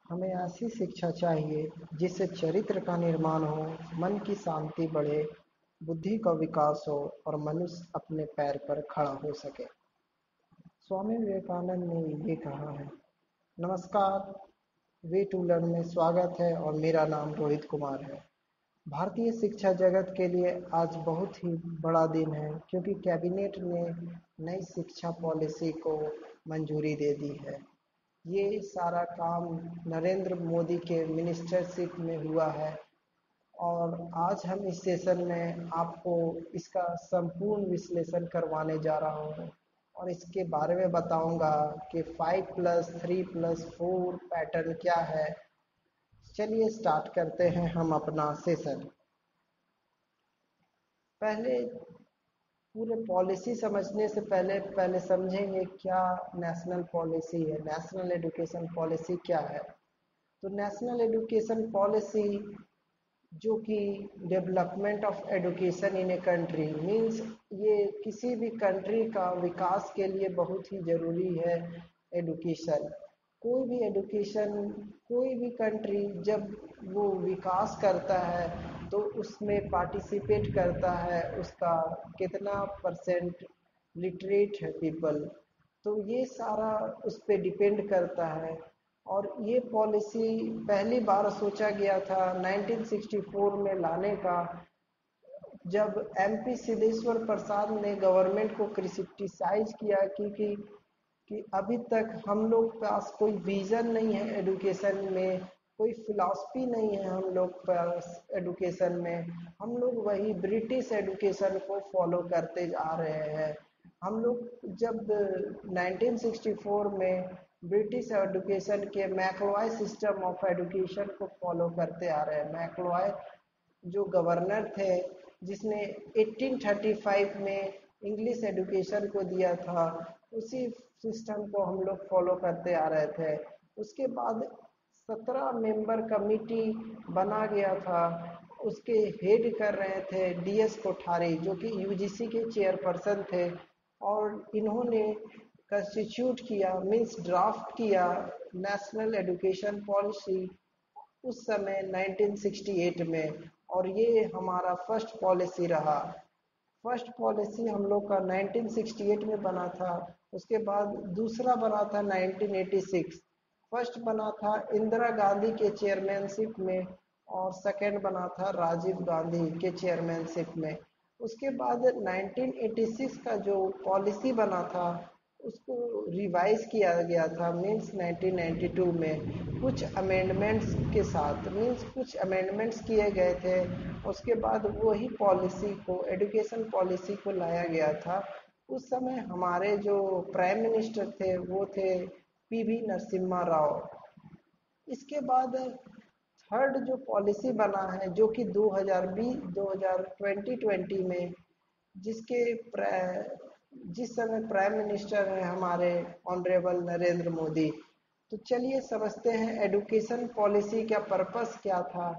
हमें ऐसी शिक्षा चाहिए जिससे चरित्र का निर्माण हो, मन की शांति बढ़े, बुद्धि का विकास हो और मनुष्य अपने पैर पर खड़ा हो सके। स्वामी विवेकानंद ने ये कहा है। नमस्कार, वे टू लर्न में स्वागत है और मेरा नाम रोहित कुमार है। भारतीय शिक्षा जगत के लिए आज बहुत ही बड़ा दिन है क्योंकि कैबिनेट ने नई शिक्षा पॉलिसी को मंजूरी दे दी है। ये सारा काम नरेंद्र मोदी के मिनिस्टरशिप में हुआ है और आज हम इस सेशन में आपको इसका संपूर्ण विश्लेषण करवाने जा रहा हूँ और इसके बारे में बताऊंगा कि 5+3+4 पैटर्न क्या है। चलिए स्टार्ट करते हैं हम अपना सेशन। पहले पूरे पॉलिसी समझने से पहले पहले समझेंगे क्या नेशनल पॉलिसी है, नेशनल एजुकेशन पॉलिसी क्या है। तो नेशनल एजुकेशन पॉलिसी जो कि development of education in a country means ये किसी भी कंट्री का विकास के लिए बहुत ही ज़रूरी है एजुकेशन। कोई भी एजुकेशन, कोई भी कंट्री जब वो विकास करता है तो उसमें पार्टिसिपेट करता है उसका कितना परसेंट लिटरेट है पीपल, तो ये सारा उस पर डिपेंड करता है। और ये पॉलिसी पहली बार सोचा गया था 1964 में लाने का, जब एमपी सिद्धेश्वर प्रसाद ने गवर्नमेंट को क्रिटिसाइज किया कि अभी तक हम लोग पास कोई विजन नहीं है एजुकेशन में, कोई फिलॉसफी नहीं है हम लोग पास एजुकेशन में। हम लोग वही ब्रिटिश एजुकेशन को फॉलो करते जा रहे हैं। हम लोग जब 1964 में ब्रिटिश एजुकेशन के मैक्लॉय सिस्टम ऑफ एजुकेशन को फॉलो करते आ रहे हैं। मैक्लॉय जो गवर्नर थे जिसने 1835 में इंग्लिश एजुकेशन को दिया था, उसी सिस्टम को हम लोग फॉलो करते आ रहे थे। उसके बाद 17 मेंबर कमिटी बना गया था, उसके हेड कर रहे थे डीएस कोठारी जो कि यूजीसी के चेयरपर्सन थे और इन्होंने कंस्टिट्यूट किया मीन्स ड्राफ्ट किया नेशनल एजुकेशन पॉलिसी उस समय 1968 में। और ये हमारा फर्स्ट पॉलिसी रहा। फर्स्ट पॉलिसी हम लोग का 1968 में बना था। उसके बाद दूसरा बना था 1986। फर्स्ट बना था इंदिरा गांधी के चेयरमैनशिप में और सेकंड बना था राजीव गांधी के चेयरमैनशिप में। उसके बाद 1986 का जो पॉलिसी बना था उसको रिवाइज किया गया था मीन्स 1992 में कुछ अमेंडमेंट्स के साथ, मीन्स कुछ अमेंडमेंट्स किए गए थे। उसके बाद वही पॉलिसी को, एजुकेशन पॉलिसी को लाया गया था। उस समय हमारे जो प्राइम मिनिस्टर थे वो थे पीवी नरसिम्हा राव। इसके बाद थर्ड जो पॉलिसी बना है जो कि 2020 में जिसके जिस समय प्राइम मिनिस्टर हैं हमारे ऑनरेबल नरेंद्र मोदी। तो चलिए समझते हैं एजुकेशन पॉलिसी का पर्पस क्या था,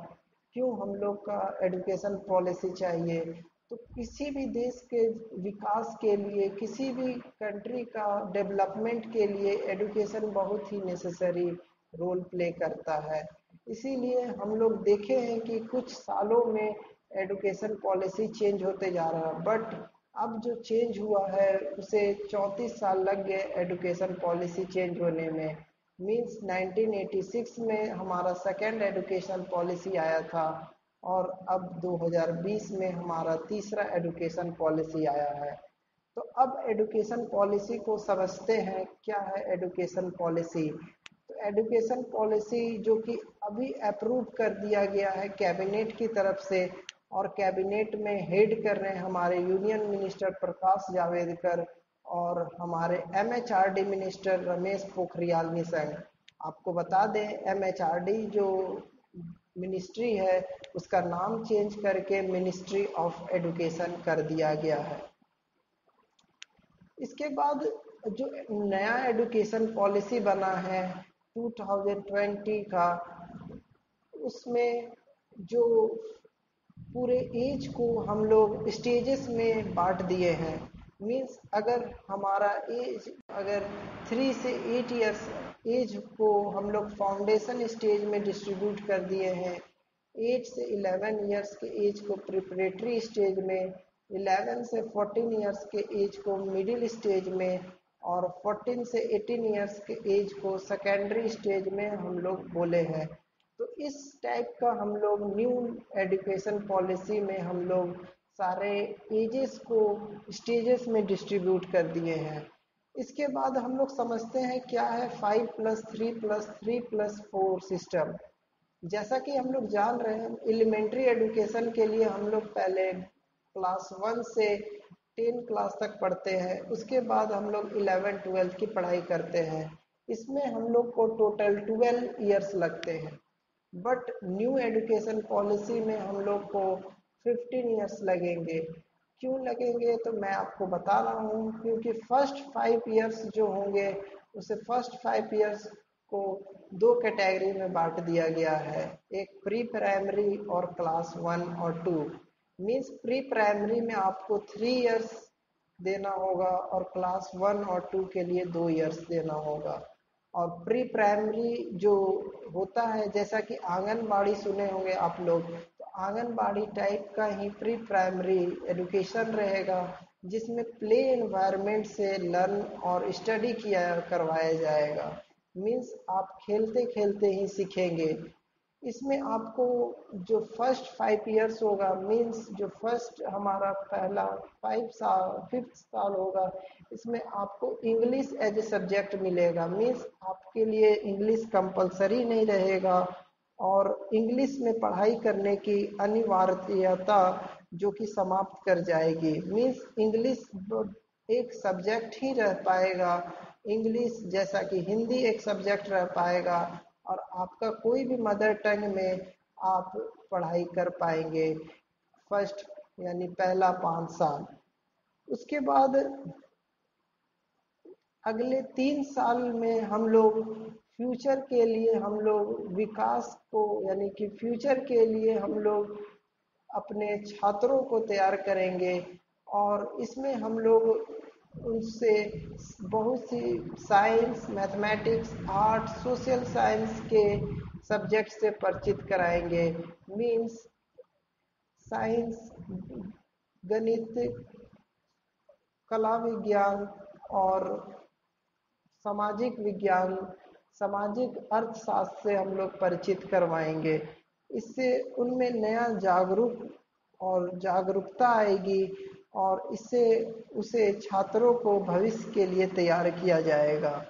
क्यों हम लोग का एजुकेशन पॉलिसी चाहिए। तो किसी भी देश के विकास के लिए, किसी भी कंट्री का डेवलपमेंट के लिए एजुकेशन बहुत ही नेसेसरी रोल प्ले करता है। इसीलिए हम लोग देखे हैं कि कुछ सालों में एजुकेशन पॉलिसी चेंज होते जा रहा है, बट अब जो चेंज हुआ है उसे 34 साल लग गए एजुकेशन पॉलिसी चेंज होने में। मीन्स 1986 में हमारा सेकेंड एजुकेशन पॉलिसी आया था और अब 2020 में हमारा तीसरा एजुकेशन पॉलिसी आया है। तो अब एजुकेशन पॉलिसी को समझते हैं क्या है एजुकेशन पॉलिसी। तो एजुकेशन पॉलिसी जो कि अभी अप्रूव कर दिया गया है कैबिनेट की तरफ से और कैबिनेट में हेड कर रहे हैं हमारे यूनियन मिनिस्टर प्रकाश जावड़ेकर और हमारे एमएचआरडी मिनिस्टर रमेश पोखरियाल निशंक। आपको बता दें एमएचआरडी जो मिनिस्ट्री है उसका नाम चेंज करके मिनिस्ट्री ऑफ एजुकेशन कर दिया गया है। इसके बाद जो नया एजुकेशन पॉलिसी बना है 2020 का, उसमें जो पूरे एज को हम लोग स्टेजेस में बांट दिए हैं। मीन्स अगर हमारा एज अगर 3 से 8 ईयर्स एज को हम लोग फाउंडेशन स्टेज में डिस्ट्रीब्यूट कर दिए हैं। 8 से 11 इयर्स के एज को प्रिपरेटरी स्टेज में, 11 से 14 इयर्स के एज को मिडिल स्टेज में, और 14 से 18 इयर्स के एज को सेकेंडरी स्टेज में हम लोग बोले हैं। तो इस टाइप का हम लोग न्यू एजुकेशन पॉलिसी में हम लोग सारे एजेस को स्टेजेस में डिस्ट्रीब्यूट कर दिए हैं। इसके बाद हम लोग समझते हैं क्या है 5+3+3+4 सिस्टम। जैसा कि हम लोग जान रहे हैं, एलिमेंट्री एजुकेशन के लिए हम लोग पहले क्लास 1 से 10 क्लास तक पढ़ते हैं, उसके बाद हम लोग 11 12 की पढ़ाई करते हैं। इसमें हम लोग को टोटल 12 इयर्स लगते हैं। बट न्यू एजुकेशन पॉलिसी में हम लोग को 15 इयर्स लगेंगे। क्यों लगेंगे तो मैं आपको बता रहा हूँ, क्योंकि फर्स्ट 5 इयर्स जो होंगे उसे फर्स्ट 5 इयर्स को दो कैटेगरी में बांट दिया गया है, एक प्री प्राइमरी और क्लास 1 और 2। मीन्स प्री प्राइमरी में आपको 3 इयर्स देना होगा और क्लास 1 और 2 के लिए 2 इयर्स देना होगा। और प्री प्राइमरी जो होता है, जैसा कि आंगनबाड़ी सुने होंगे आप लोग, तो आंगनबाड़ी टाइप का ही प्री प्राइमरी एजुकेशन रहेगा, जिसमें प्ले एनवायरनमेंट से लर्न और स्टडी किया करवाया जाएगा। मीन्स आप खेलते खेलते ही सीखेंगे। इसमें आपको जो फर्स्ट 5 इयर्स होगा, मीन्स जो फर्स्ट हमारा पहला 5th साल होगा, इसमें आपको इंग्लिश एज ए सब्जेक्ट मिलेगा। मीन्स आपके लिए इंग्लिश कंपलसरी नहीं रहेगा और इंग्लिश में पढ़ाई करने की अनिवार्यता जो कि समाप्त कर जाएगी। मीन्स इंग्लिश एक सब्जेक्ट ही रह पाएगा, इंग्लिश जैसा कि हिंदी एक सब्जेक्ट रह पाएगा, और आपका कोई भी मदर टंग में आप पढ़ाई कर पाएंगे फर्स्ट यानी पहला 5 साल। उसके बाद अगले 3 साल में हम लोग फ्यूचर के लिए हम लोग विकास को यानी कि फ्यूचर के लिए हम लोग अपने छात्रों को तैयार करेंगे, और इसमें हम लोग उनसे बहुत सी science, mathematics, art, social science के सब्जेक्ट से परिचित कराएंगे। मीन्स साइंस, गणित, कला विज्ञान और सामाजिक विज्ञान, सामाजिक अर्थशास्त्र से हम लोग परिचित करवाएंगे। इससे उनमें नया जागरूकता आएगी और इससे उसे छात्रों को भविष्य के लिए तैयार किया जाएगा।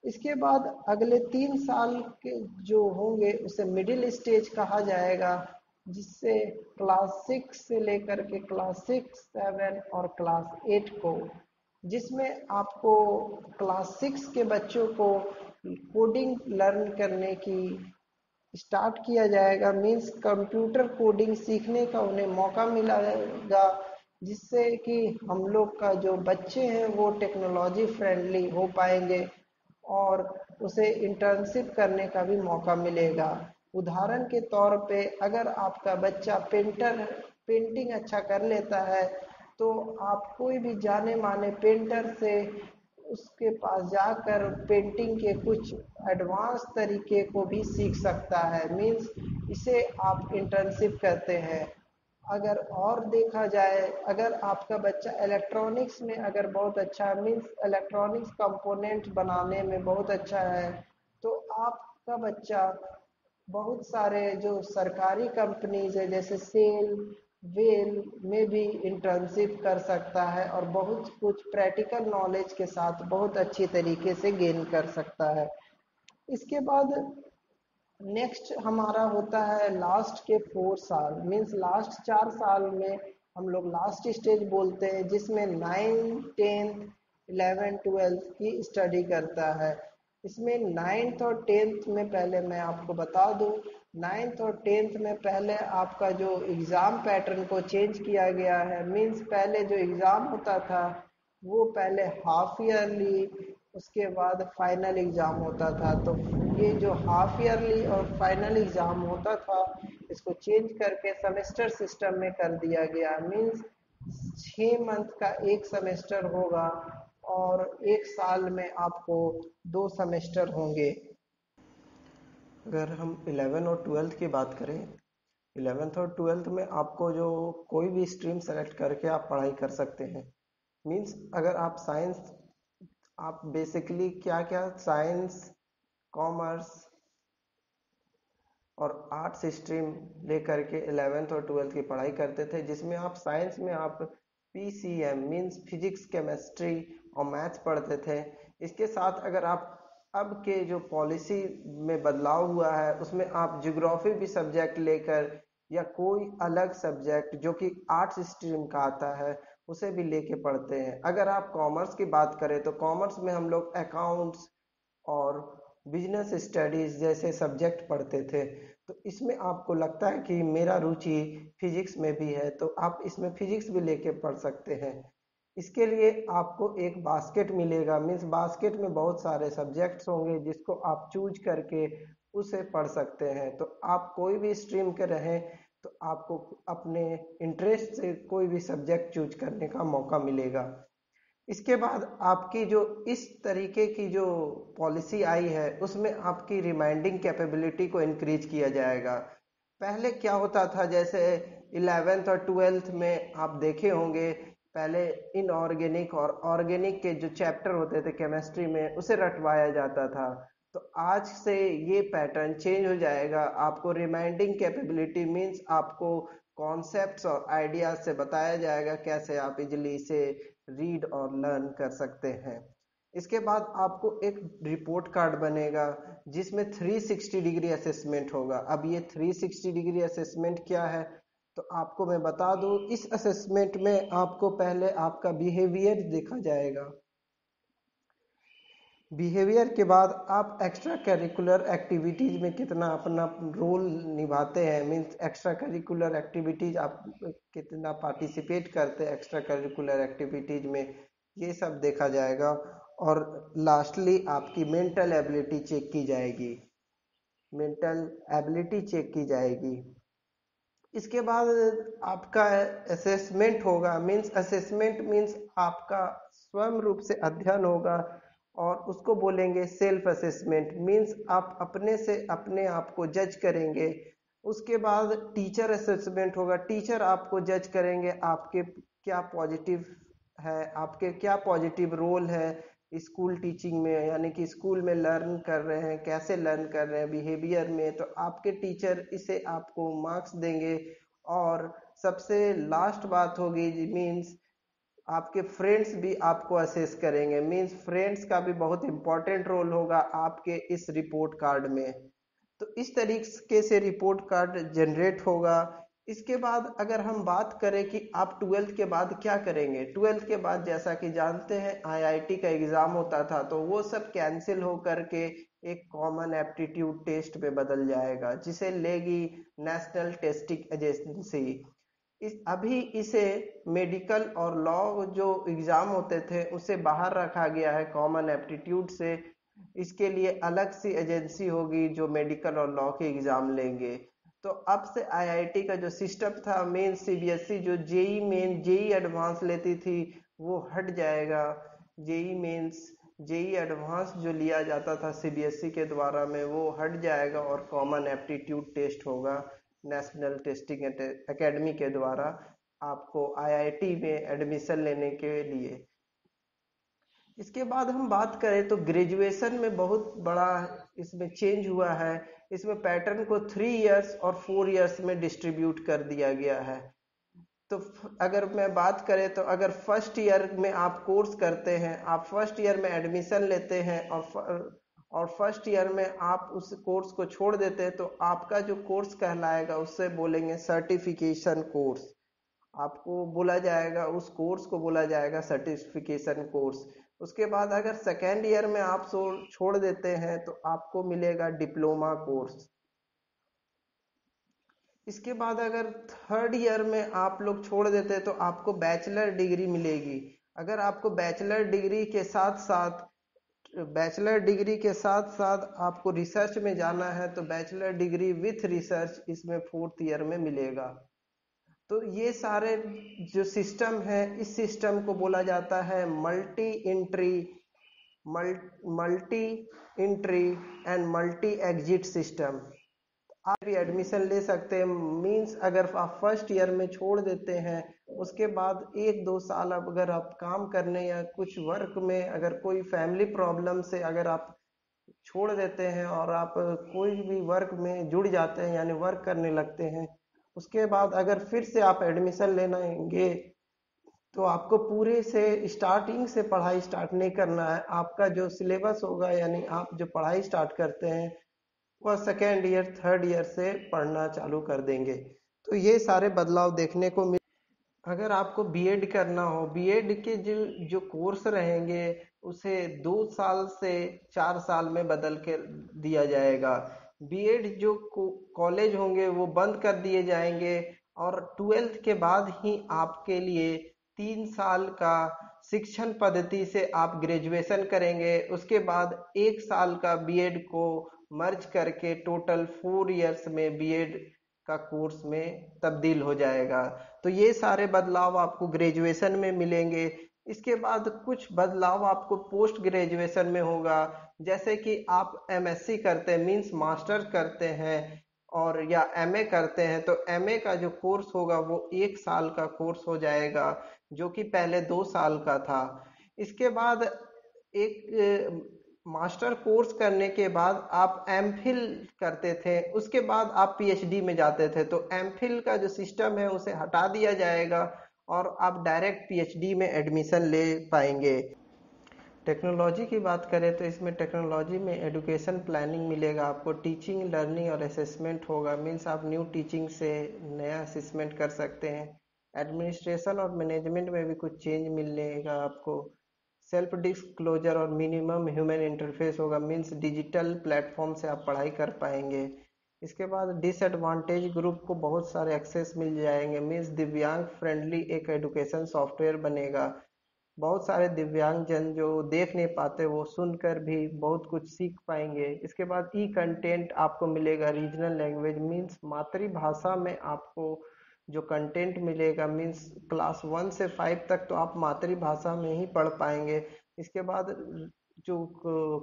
इसके बाद अगले 3 साल के जो होंगे उसे मिडिल स्टेज कहा जाएगा, जिससे क्लास 6 से लेकर के क्लास 6, 7 और क्लास 8 को, जिसमें आपको क्लास 6 के बच्चों को कोडिंग लर्न करने की स्टार्ट किया जाएगा। मीन्स कंप्यूटर कोडिंग सीखने का उन्हें मौका मिलेगा, जिससे कि हम लोग का जो बच्चे हैं वो टेक्नोलॉजी फ्रेंडली हो पाएंगे और उसे इंटर्नशिप करने का भी मौका मिलेगा। उदाहरण के तौर पे अगर आपका बच्चा पेंटिंग अच्छा कर लेता है, तो आप कोई भी जाने माने पेंटर से उसके पास जाकर पेंटिंग के कुछ एडवांस तरीके को भी सीख सकता है। मीन्स इसे आप इंटर्नशिप कहते हैं। अगर और देखा जाए, अगर आपका बच्चा इलेक्ट्रॉनिक्स में अगर बहुत अच्छा है, मीन्स इलेक्ट्रॉनिक्स कंपोनेंट बनाने में बहुत अच्छा है, तो आपका बच्चा बहुत सारे जो सरकारी कंपनीज है जैसे सेल, वेल में भी इंटर्नशिप कर सकता है और बहुत कुछ प्रैक्टिकल नॉलेज के साथ बहुत अच्छी तरीके से गेन कर सकता है। इसके बाद नेक्स्ट हमारा होता है लास्ट के 4 साल। मीन्स लास्ट 4 साल में हम लोग लास्ट स्टेज बोलते हैं, जिसमें 9, 10, 11, 12 की स्टडी करता है। इसमें 9th और 10th में पहले मैं आपको बता दूं, 9th और 10th में पहले आपका जो एग्ज़ाम पैटर्न को चेंज किया गया है। मीन्स पहले जो एग्ज़ाम होता था वो पहले हाफ ईयरली, उसके बाद फाइनल एग्ज़ाम होता था। तो ये जो हाफ ईयरली और फाइनल एग्ज़ाम होता था, इसको चेंज करके सेमेस्टर सिस्टम में कर दिया गया। मीन्स 6 मंथ का एक सेमेस्टर होगा और एक साल में आपको 2 सेमेस्टर होंगे। अगर हम 11 और 12th की बात करें, 11th और 12th में आपको जो कोई भी स्ट्रीम सेलेक्ट करके आप पढ़ाई कर सकते हैं। मीन्स अगर आप साइंस, आप बेसिकली क्या क्या साइंस, कॉमर्स और आर्ट्स स्ट्रीम लेकर के 11th और 12th की पढ़ाई करते थे, जिसमें आप साइंस में आप पीसीएम मीन्स फिजिक्स, केमिस्ट्री और मैथ्स पढ़ते थे। इसके साथ अगर आप अब के जो पॉलिसी में बदलाव हुआ है उसमें आप ज्योग्राफी भी सब्जेक्ट लेकर या कोई अलग सब्जेक्ट जो कि आर्ट्स स्ट्रीम का आता है उसे भी लेके पढ़ते हैं। अगर आप कॉमर्स की बात करें तो कॉमर्स में हम लोग अकाउंट्स और बिजनेस स्टडीज जैसे सब्जेक्ट पढ़ते थे। तो इसमें आपको लगता है कि मेरा रुचि फिजिक्स में भी है तो आप इसमें फिजिक्स भी लेके पढ़ सकते हैं। इसके लिए आपको एक बास्केट मिलेगा, मीन्स बास्केट में बहुत सारे सब्जेक्ट्स होंगे जिसको आप चूज करके उसे पढ़ सकते हैं। तो आप कोई भी स्ट्रीम के रहें तो आपको अपने इंटरेस्ट से कोई भी सब्जेक्ट चूज करने का मौका मिलेगा। इसके बाद आपकी जो इस तरीके की जो पॉलिसी आई है उसमें आपकी रिमाइंडिंग कैपेबिलिटी को इंक्रीज किया जाएगा। पहले क्या होता था, जैसे 11th और 12th में आप देखे होंगे, पहले इनऑर्गेनिक और ऑर्गेनिक के जो चैप्टर होते थे केमिस्ट्री में उसे रटवाया जाता था। तो आज से ये पैटर्न चेंज हो जाएगा। आपको रिमाइंडिंग कैपेबिलिटी मीन्स आपको कॉन्सेप्ट्स और आइडियाज से बताया जाएगा कैसे आप इजिली इसे रीड और लर्न कर सकते हैं। इसके बाद आपको एक रिपोर्ट कार्ड बनेगा जिसमें 360 डिग्री असेसमेंट होगा। अब ये 360 डिग्री असेसमेंट क्या है तो आपको मैं बता दूं, इस असेसमेंट में आपको पहले आपका बिहेवियर देखा जाएगा। बिहेवियर के बाद आप एक्स्ट्रा करिकुलर एक्टिविटीज में कितना अपना रोल निभाते हैं, मीन्स एक्स्ट्रा करिकुलर एक्टिविटीज आप कितना पार्टिसिपेट करते हैं एक्स्ट्रा करिकुलर एक्टिविटीज में, ये सब देखा जाएगा। और लास्टली आपकी मेंटल एबिलिटी चेक की जाएगी, मेंटल एबिलिटी चेक की जाएगी। इसके बाद आपका असेसमेंट होगा, मीन्स असेसमेंट मीन्स आपका स्वयं रूप से अध्ययन होगा और उसको बोलेंगे सेल्फ असेसमेंट, मीन्स आप अपने से अपने आप को जज करेंगे। उसके बाद टीचर असेसमेंट होगा, टीचर आपको जज करेंगे आपके क्या पॉजिटिव है, आपके क्या पॉजिटिव रोल है स्कूल टीचिंग में, यानी कि स्कूल में लर्न कर रहे हैं, कैसे लर्न कर रहे हैं बिहेवियर में, तो आपके टीचर इसे आपको मार्क्स देंगे। और सबसे लास्ट बात होगी मीन्स आपके फ्रेंड्स भी आपको असेस करेंगे, मीन्स फ्रेंड्स का भी बहुत इंपॉर्टेंट रोल होगा आपके इस रिपोर्ट कार्ड में। तो इस तरीके से रिपोर्ट कार्ड जनरेट होगा। इसके बाद अगर हम बात करें कि आप 12th के बाद क्या करेंगे, 12th के बाद जैसा कि जानते हैं आईआईटी का एग्जाम होता था तो वो सब कैंसिल हो करके एक कॉमन एप्टीट्यूड टेस्ट में बदल जाएगा जिसे लेगी नेशनल टेस्टिंग एजेंसी। इस अभी इसे मेडिकल और लॉ जो एग्जाम होते थे उसे बाहर रखा गया है कॉमन एप्टीट्यूड से। इसके लिए अलग सी एजेंसी होगी जो मेडिकल और लॉ के एग्जाम लेंगे। तो अब से आईआईटी का जो सिस्टम था मेन सीबीएसई जो जेई मेन जेई एडवांस लेती थी वो हट जाएगा। जेई मेंस जेई एडवांस जो लिया जाता था सीबीएसई के द्वारा में वो हट जाएगा और कॉमन एप्टीट्यूड टेस्ट होगा नेशनल टेस्टिंग एकेडमी के द्वारा आपको आईआईटी में एडमिशन लेने के लिए। इसके बाद हम बात करें तो ग्रेजुएशन में बहुत बड़ा इसमें चेंज हुआ है। इसमें पैटर्न को 3 इयर्स और 4 इयर्स में डिस्ट्रीब्यूट कर दिया गया है। तो अगर मैं बात करें तो अगर फर्स्ट ईयर में आप कोर्स करते हैं, आप फर्स्ट ईयर में एडमिशन लेते हैं और फर्स्ट ईयर में आप उस कोर्स को छोड़ देते हैं तो आपका जो कोर्स कहलाएगा उससे बोलेंगे सर्टिफिकेशन कोर्स। आपको बोला जाएगा, उस कोर्स को बोला जाएगा सर्टिफिकेशन कोर्स। उसके बाद अगर सेकेंड ईयर में आप छोड़ देते हैं तो आपको मिलेगा डिप्लोमा कोर्स। इसके बाद अगर थर्ड ईयर में आप लोग छोड़ देते हैं तो आपको बैचलर डिग्री मिलेगी। अगर आपको बैचलर डिग्री के साथ साथ आपको रिसर्च में जाना है तो बैचलर डिग्री विथ रिसर्च इसमें फोर्थ ईयर में मिलेगा। तो ये सारे जो सिस्टम है इस सिस्टम को बोला जाता है multi entry and multi exit system. आप भी एडमिशन ले सकते हैं। मींस अगर आप फर्स्ट ईयर में छोड़ देते हैं, उसके बाद 1-2 साल अगर आप काम करने या कुछ वर्क में अगर कोई फैमिली प्रॉब्लम से अगर आप छोड़ देते हैं और आप कोई भी वर्क में जुड़ जाते हैं यानी वर्क करने लगते हैं, उसके बाद अगर फिर से आप एडमिशन लेंगे तो आपको पूरे से स्टार्टिंग से पढ़ाई स्टार्ट नहीं करना है। आपका जो सिलेबस होगा यानी आप जो पढ़ाई स्टार्ट करते हैं वह सेकेंड ईयर थर्ड ईयर से पढ़ना चालू कर देंगे। तो ये सारे बदलाव देखने को मिल। अगर आपको बीएड करना हो, बीएड के जो जो कोर्स रहेंगे उसे 2 साल से 4 साल में बदल के दिया जाएगा। बीएड जो कॉलेज होंगे वो बंद कर दिए जाएंगे और 12th के बाद ही आपके लिए 3 साल का शिक्षण पद्धति से आप ग्रेजुएशन करेंगे। उसके बाद 1 साल का बीएड को मर्ज करके टोटल 4 इयर्स में बीएड का कोर्स में तब्दील हो जाएगा। तो ये सारे बदलाव आपको ग्रेजुएशन में मिलेंगे। इसके बाद कुछ बदलाव आपको पोस्ट ग्रेजुएशन में होगा, जैसे कि आप एमएससी करते हैं मींस मास्टर करते हैं और या एमए करते हैं, तो एमए का जो कोर्स होगा वो 1 साल का कोर्स हो जाएगा जो कि पहले 2 साल का था। इसके बाद एक मास्टर कोर्स करने के बाद आप एमफिल करते थे, उसके बाद आप पीएचडी में जाते थे। तो एमफिल का जो सिस्टम है उसे हटा दिया जाएगा और आप डायरेक्ट पीएचडी में एडमिशन ले पाएंगे। टेक्नोलॉजी की बात करें तो इसमें टेक्नोलॉजी में एजुकेशन प्लानिंग मिलेगा आपको, टीचिंग लर्निंग और असेसमेंट होगा। मीन्स आप न्यू टीचिंग से नया असेसमेंट कर सकते हैं। एडमिनिस्ट्रेशन और मैनेजमेंट में भी कुछ चेंज मिलेगा आपको। सेल्फ डिस्क्लोजर और मिनिमम ह्यूमन इंटरफेस होगा, मीन्स डिजिटल प्लेटफॉर्म से आप पढ़ाई कर पाएंगे। इसके बाद डिसएडवांटेज ग्रुप को बहुत सारे एक्सेस मिल जाएंगे, मीन्स दिव्यांग फ्रेंडली एक एजुकेशन सॉफ्टवेयर बनेगा। बहुत सारे दिव्यांग जन जो देख नहीं पाते वो सुनकर भी बहुत कुछ सीख पाएंगे। इसके बाद ई कंटेंट आपको मिलेगा रीजनल लैंग्वेज, मीन्स मातृभाषा में आपको जो कंटेंट मिलेगा, मीन्स क्लास 1 से 5 तक तो आप मातृभाषा में ही पढ़ पाएंगे। इसके बाद जो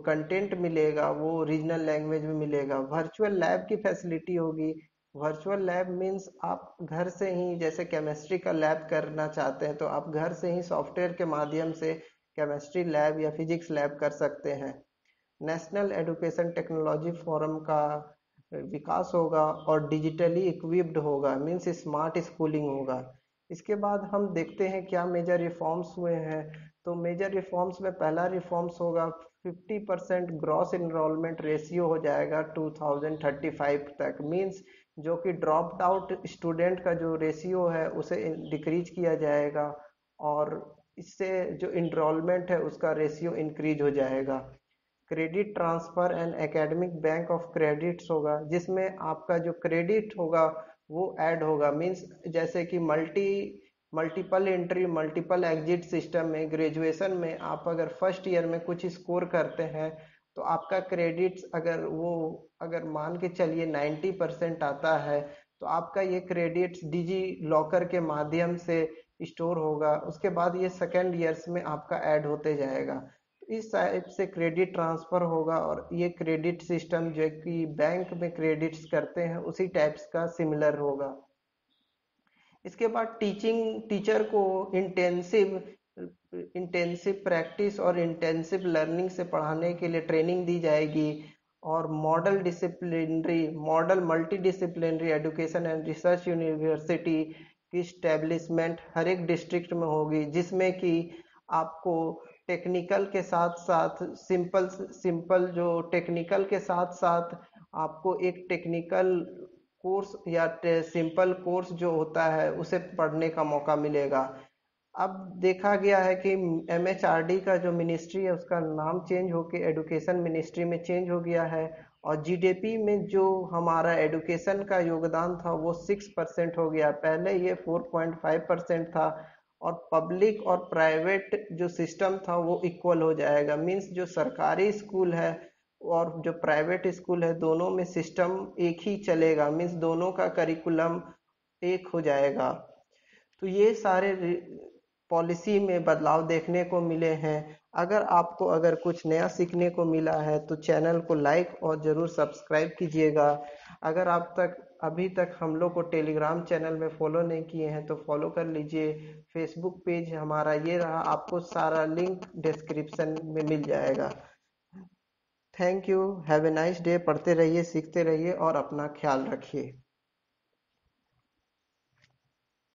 कंटेंट मिलेगा वो रीजनल लैंग्वेज में मिलेगा। वर्चुअल लैब की फैसिलिटी होगी। वर्चुअल लैब मीन्स आप घर से ही, जैसे केमिस्ट्री का लैब करना चाहते हैं तो आप घर से ही सॉफ्टवेयर के माध्यम से केमिस्ट्री लैब या फिजिक्स लैब कर सकते हैं। नेशनल एजुकेशन टेक्नोलॉजी फोरम का विकास होगा और डिजिटली इक्विप्ड होगा, मीन्स स्मार्ट स्कूलिंग होगा। इसके बाद हम देखते हैं क्या मेजर रिफॉर्म्स हुए हैं। तो मेजर रिफॉर्म्स में पहला रिफॉर्म्स होगा 50% ग्रॉस इनरोलमेंट रेशियो हो जाएगा 2035 तक, मीन्स जो कि ड्रॉप्ड आउट स्टूडेंट का जो रेशियो है उसे डिक्रीज किया जाएगा और इससे जो इनरोलमेंट है उसका रेशियो इंक्रीज हो जाएगा। Credit transfer and academic bank of credits होगा, जिसमें आपका जो क्रेडिट होगा वो ऐड होगा। मीन्स जैसे कि multiple entry multiple exit system में ग्रेजुएशन में आप अगर फर्स्ट ईयर में कुछ स्कोर करते हैं तो आपका क्रेडिट्स अगर मान के चलिए 90% आता है तो आपका ये क्रेडिट्स डिजी लॉकर के माध्यम से स्टोर होगा। उसके बाद ये सेकेंड ईयर्स में आपका ऐड होते जाएगा। इस टाइप से क्रेडिट ट्रांसफर होगा और ये क्रेडिट सिस्टम जो कि बैंक में क्रेडिट्स करते हैं उसी टाइप्स का सिमिलर होगा। इसके बाद टीचर को इंटेंसिव इंटेंसिव प्रैक्टिस और इंटेंसिव लर्निंग से पढ़ाने के लिए ट्रेनिंग दी जाएगी और model multi disciplinary education and research university की स्टैब्लिशमेंट हर एक डिस्ट्रिक्ट में होगी, जिसमें कि आपको टेक्निकल के साथ साथ सिंपल जो टेक्निकल के साथ साथ आपको एक टेक्निकल कोर्स या सिंपल कोर्स जो होता है उसे पढ़ने का मौका मिलेगा। अब देखा गया है कि एमएचआरडी का जो मिनिस्ट्री है उसका नाम चेंज होके एडुकेशन मिनिस्ट्री में चेंज हो गया है और जीडीपी में जो हमारा एडुकेशन का योगदान था वो 6% हो गया। पहले ये 4.5% था और पब्लिक और प्राइवेट जो सिस्टम था वो इक्वल हो जाएगा। मीन्स जो सरकारी स्कूल है और जो प्राइवेट स्कूल है दोनों में सिस्टम एक ही चलेगा, मीन्स दोनों का करिकुलम एक हो जाएगा। तो ये सारे पॉलिसी में बदलाव देखने को मिले हैं। अगर आपको अगर कुछ नया सीखने को मिला है तो चैनल को लाइक और ज़रूर सब्सक्राइब कीजिएगा। अगर आप तक अभी तक हम लोग को टेलीग्राम चैनल में फॉलो नहीं किए हैं तो फॉलो कर लीजिए। फेसबुक पेज हमारा ये रहा, आपको सारा लिंक डिस्क्रिप्शन में मिल जाएगा। Thank you, have a nice day. पढ़ते रहिए, सीखते रहिए और अपना ख्याल रखिए।